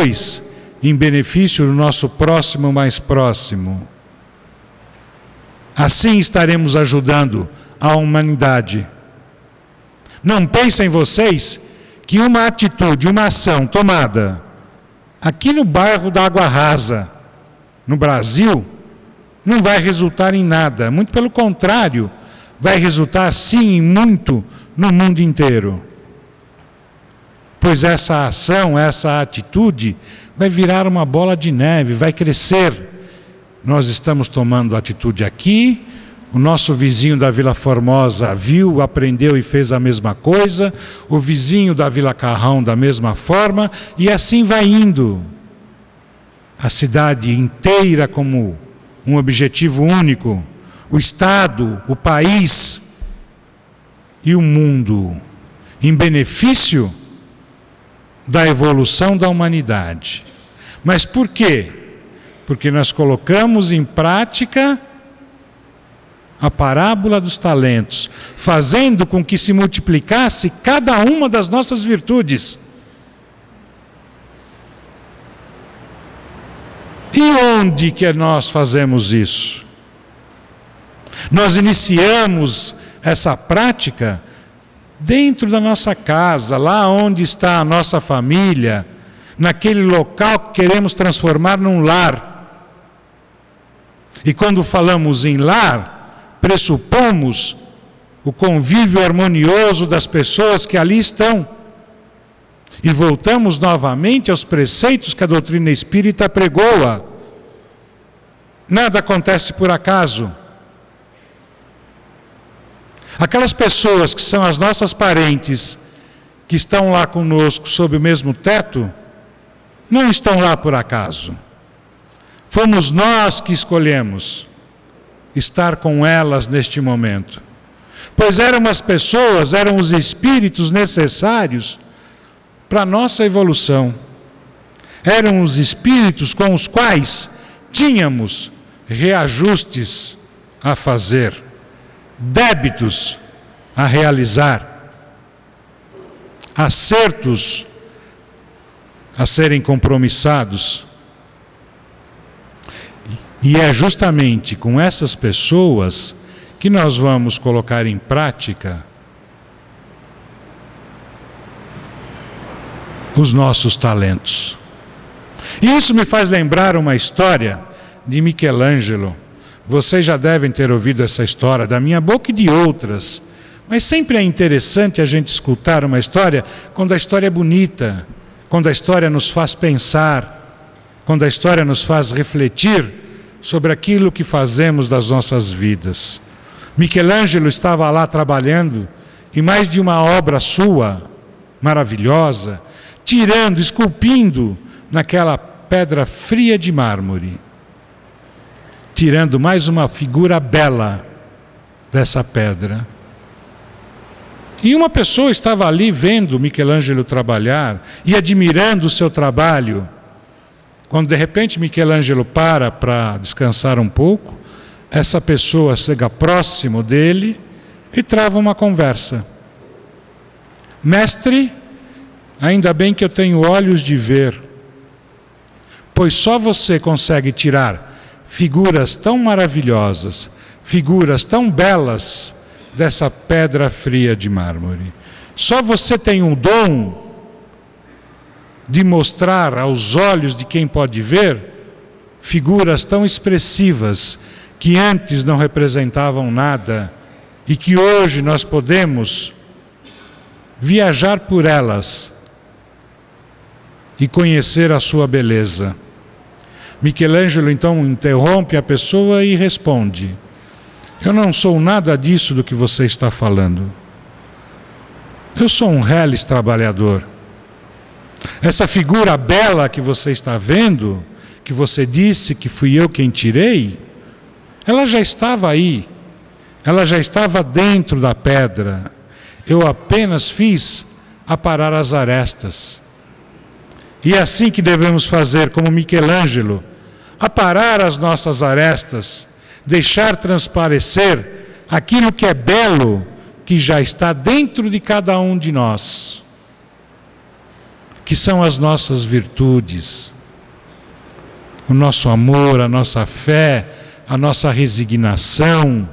depois em benefício do nosso próximo mais próximo. Assim estaremos ajudando a humanidade. Não pensem vocês que uma atitude, uma ação tomada aqui no bairro da Água Rasa, no Brasil, não vai resultar em nada. Muito pelo contrário, vai resultar sim em muito no mundo inteiro. Pois essa ação, essa atitude vai virar uma bola de neve, vai crescer. Nós estamos tomando atitude aqui, o nosso vizinho da Vila Formosa viu, aprendeu e fez a mesma coisa, o vizinho da Vila Carrão da mesma forma, e assim vai indo. A cidade inteira como um objetivo único, o Estado, o país e o mundo, em benefício da evolução da humanidade. Mas por quê? Porque nós colocamos em prática a parábola dos talentos, fazendo com que se multiplicasse cada uma das nossas virtudes. E onde que nós fazemos isso? Nós iniciamos essa prática dentro da nossa casa, lá onde está a nossa família, naquele local que queremos transformar num lar. E quando falamos em lar, pressupomos o convívio harmonioso das pessoas que ali estão. E voltamos novamente aos preceitos que a doutrina espírita pregoa. Nada acontece por acaso. Aquelas pessoas que são as nossas parentes, que estão lá conosco sob o mesmo teto, não estão lá por acaso. Fomos nós que escolhemos estar com elas neste momento. Pois eram as pessoas, eram os espíritos necessários para a nossa evolução. Eram os espíritos com os quais tínhamos reajustes a fazer, débitos a realizar, acertos a serem compromissados. E é justamente com essas pessoas que nós vamos colocar em prática os nossos talentos. E isso me faz lembrar uma história de Michelangelo. Vocês já devem ter ouvido essa história da minha boca e de outras. Mas sempre é interessante a gente escutar uma história quando a história é bonita, quando a história nos faz pensar, quando a história nos faz refletir sobre aquilo que fazemos das nossas vidas. Michelangelo estava lá trabalhando em mais de uma obra sua, maravilhosa, tirando, esculpindo naquela pedra fria de mármore, tirando mais uma figura bela dessa pedra. E uma pessoa estava ali vendo Michelangelo trabalhar e admirando o seu trabalho. Quando de repente Michelangelo para descansar um pouco, essa pessoa chega próximo dele e trava uma conversa. Mestre, ainda bem que eu tenho olhos de ver, pois só você consegue tirar figuras tão maravilhosas, figuras tão belas dessa pedra fria de mármore. Só você tem um dom de mostrar aos olhos de quem pode ver figuras tão expressivas que antes não representavam nada e que hoje nós podemos viajar por elas e conhecer a sua beleza. Michelangelo então interrompe a pessoa e responde: eu não sou nada disso do que você está falando. Eu sou um reles trabalhador. Essa figura bela que você está vendo, que você disse que fui eu quem tirei, ela já estava aí, ela já estava dentro da pedra. Eu apenas fiz aparar as arestas. E é assim que devemos fazer, como Michelangelo, aparar as nossas arestas, deixar transparecer aquilo que é belo, que já está dentro de cada um de nós. que são as nossas virtudes, o nosso amor, a nossa fé, a nossa resignação,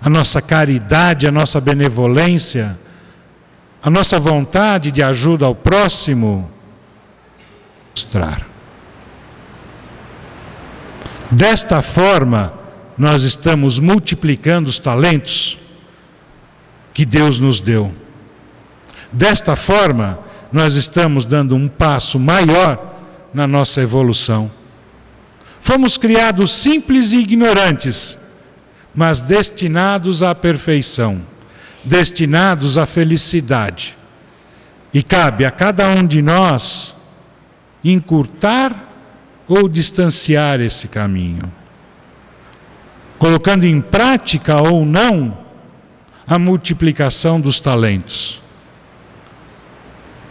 a nossa caridade, a nossa benevolência, a nossa vontade de ajuda ao próximo. Mostrar. Desta forma, nós estamos multiplicando os talentos que Deus nos deu. Desta forma, nós estamos dando um passo maior na nossa evolução. Fomos criados simples e ignorantes, mas destinados à perfeição, destinados à felicidade. E cabe a cada um de nós encurtar ou distanciar esse caminho, colocando em prática ou não a multiplicação dos talentos,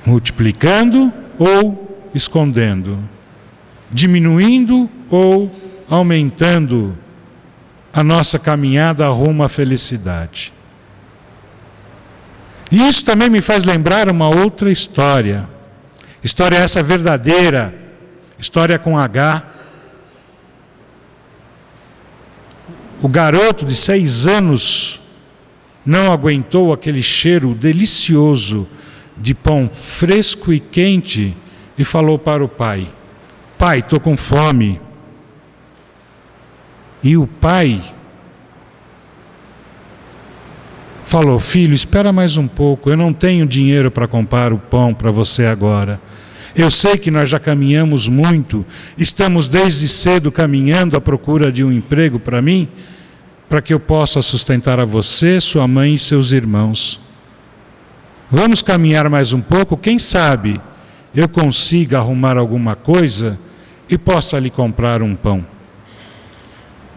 multiplicando ou escondendo, diminuindo ou aumentando a nossa caminhada rumo à felicidade. E isso também me faz lembrar uma outra história. História essa verdadeira, história com H. O garoto de 6 anos não aguentou aquele cheiro delicioso de pão fresco e quente e falou para o pai: pai, estou com fome. E o pai falou: filho, espera mais um pouco, eu não tenho dinheiro para comprar o pão para você agora. Eu sei que nós já caminhamos muito, estamos desde cedo caminhando à procura de um emprego para mim, para que eu possa sustentar a você, sua mãe e seus irmãos. Vamos caminhar mais um pouco, quem sabe eu consiga arrumar alguma coisa e possa lhe comprar um pão.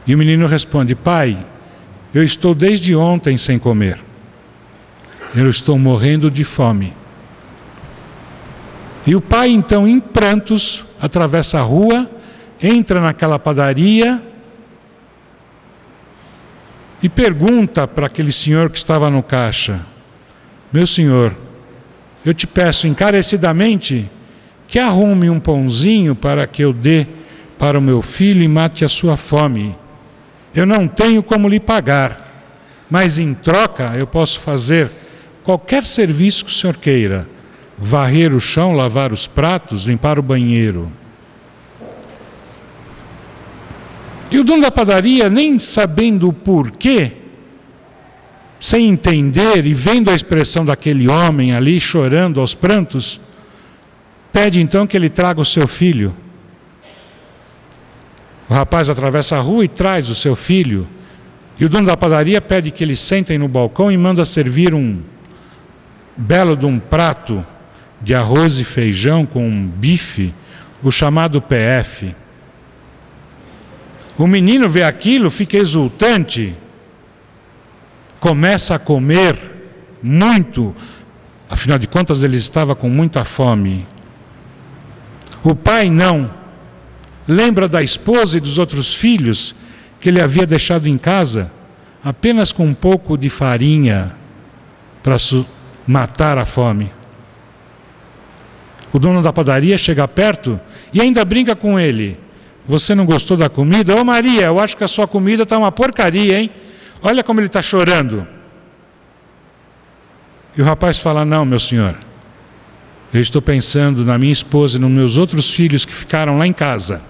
E o menino responde: pai, eu estou desde ontem sem comer. Eu estou morrendo de fome. E o pai, então, em prantos, atravessa a rua, entra naquela padaria e pergunta para aquele senhor que estava no caixa: meu senhor, eu te peço encarecidamente que arrume um pãozinho para que eu dê para o meu filho e mate a sua fome. Eu não tenho como lhe pagar, mas em troca eu posso fazer qualquer serviço que o senhor queira: varrer o chão, lavar os pratos, limpar o banheiro. E o dono da padaria, nem sabendo o porquê, sem entender e vendo a expressão daquele homem ali chorando aos prantos, pede então que ele traga o seu filho. O rapaz atravessa a rua e traz o seu filho. E o dono da padaria pede que eles sentem no balcão e manda servir um belo de um prato de arroz e feijão com um bife, o chamado PF. O menino vê aquilo, fica exultante, começa a comer muito, afinal de contas ele estava com muita fome. O pai não, lembra da esposa e dos outros filhos que ele havia deixado em casa, apenas com um pouco de farinha para matar a fome. O dono da padaria chega perto e ainda brinca com ele: você não gostou da comida? Ô Maria, eu acho que a sua comida está uma porcaria, hein? Olha como ele está chorando. E o rapaz fala: não, meu senhor, eu estou pensando na minha esposa e nos meus outros filhos que ficaram lá em casa,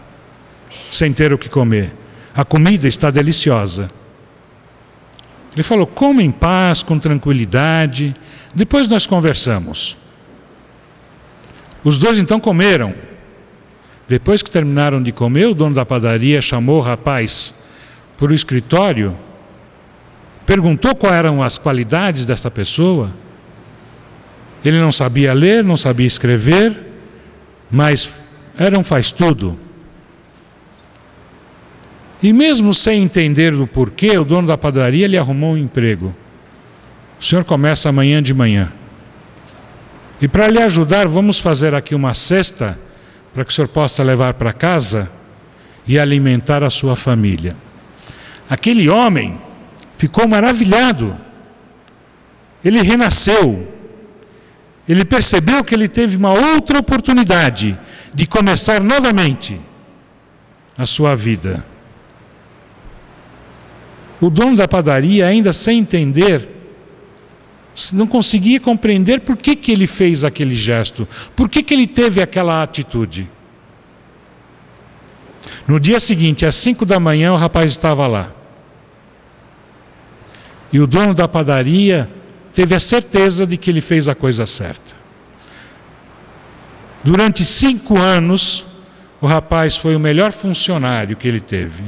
sem ter o que comer. A comida está deliciosa. Ele falou: coma em paz, com tranquilidade, depois nós conversamos. Os dois então comeram. Depois que terminaram de comer, o dono da padaria chamou o rapaz para o escritório, perguntou quais eram as qualidades desta pessoa. Ele não sabia ler, não sabia escrever, mas era um faz-tudo. E mesmo sem entender o porquê, o dono da padaria lhe arrumou um emprego. O senhor começa amanhã de manhã. E para lhe ajudar, vamos fazer aqui uma cesta para que o senhor possa levar para casa e alimentar a sua família. Aquele homem ficou maravilhado. Ele renasceu. ele percebeu que ele teve uma outra oportunidade de começar novamente a sua vida. O dono da padaria, ainda sem entender, não conseguia compreender por que ele fez aquele gesto, por que ele teve aquela atitude. No dia seguinte, às 5 da manhã, o rapaz estava lá. E o dono da padaria teve a certeza de que ele fez a coisa certa. Durante 5 anos, o rapaz foi o melhor funcionário que ele teve.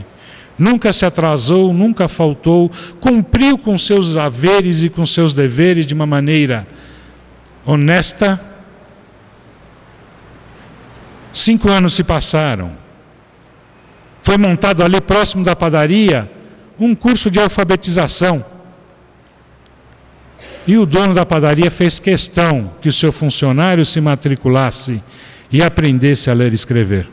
Nunca se atrasou, nunca faltou, cumpriu com seus haveres e com seus deveres de uma maneira honesta. 5 anos se passaram. Foi montado ali próximo da padaria um curso de alfabetização. E o dono da padaria fez questão que o seu funcionário se matriculasse e aprendesse a ler e escrever.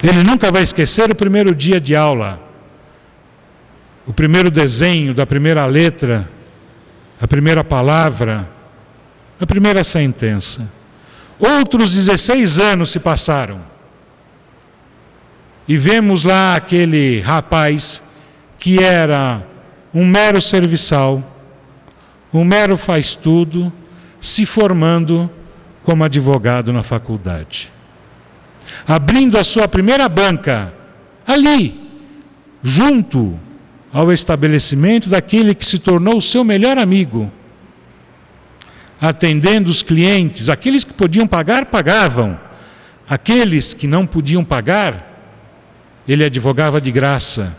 Ele nunca vai esquecer o primeiro dia de aula, o primeiro desenho da primeira letra, a primeira palavra, a primeira sentença. Outros 16 anos se passaram. E vemos lá aquele rapaz que era um mero serviçal, um mero faz-tudo, se formando como advogado na faculdade. Abrindo a sua primeira banca, ali, junto ao estabelecimento daquele que se tornou o seu melhor amigo. Atendendo os clientes, aqueles que podiam pagar, pagavam. Aqueles que não podiam pagar, ele advogava de graça.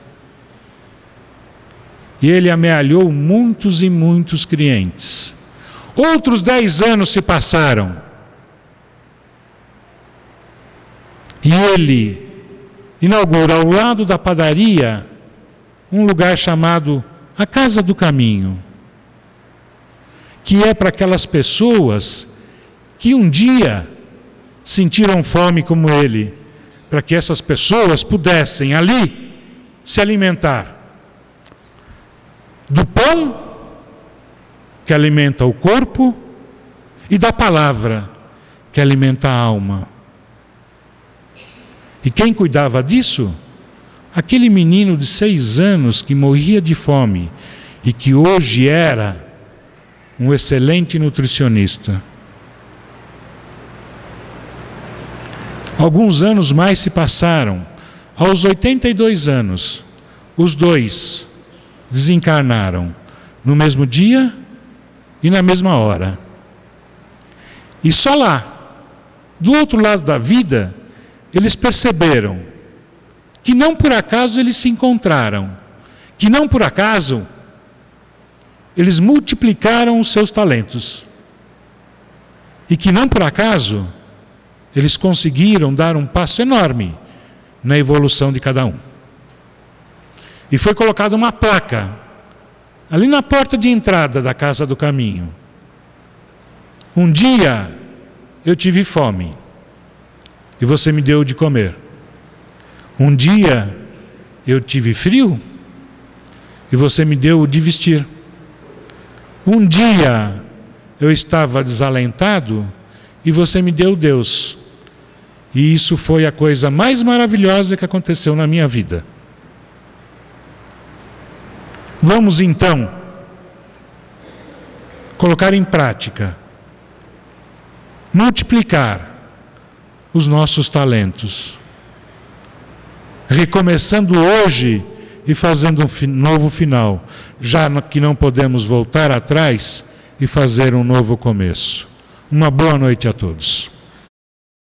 E ele amealhou muitos e muitos clientes. Outros 10 anos se passaram. E ele inaugura ao lado da padaria um lugar chamado a Casa do Caminho, que é para aquelas pessoas que um dia sentiram fome como ele, para que essas pessoas pudessem ali se alimentar do pão que alimenta o corpo e da palavra que alimenta a alma. E quem cuidava disso? Aquele menino de 6 anos que morria de fome e que hoje era um excelente nutricionista. Alguns anos mais se passaram. Aos 82 anos, os dois desencarnaram no mesmo dia e na mesma hora. E só lá, do outro lado da vida, eles perceberam que não por acaso eles se encontraram, que não por acaso eles multiplicaram os seus talentos, e que não por acaso eles conseguiram dar um passo enorme na evolução de cada um. E foi colocada uma placa ali na porta de entrada da Casa do Caminho. Um dia eu tive fome e você me deu de comer. Um dia eu tive frio e você me deu de vestir. Um dia eu estava desalentado e você me deu Deus. E isso foi a coisa mais maravilhosa que aconteceu na minha vida. Vamos então colocar em prática, multiplicar os nossos talentos, recomeçando hoje e fazendo um novo final, já que não podemos voltar atrás e fazer um novo começo. Uma boa noite a todos.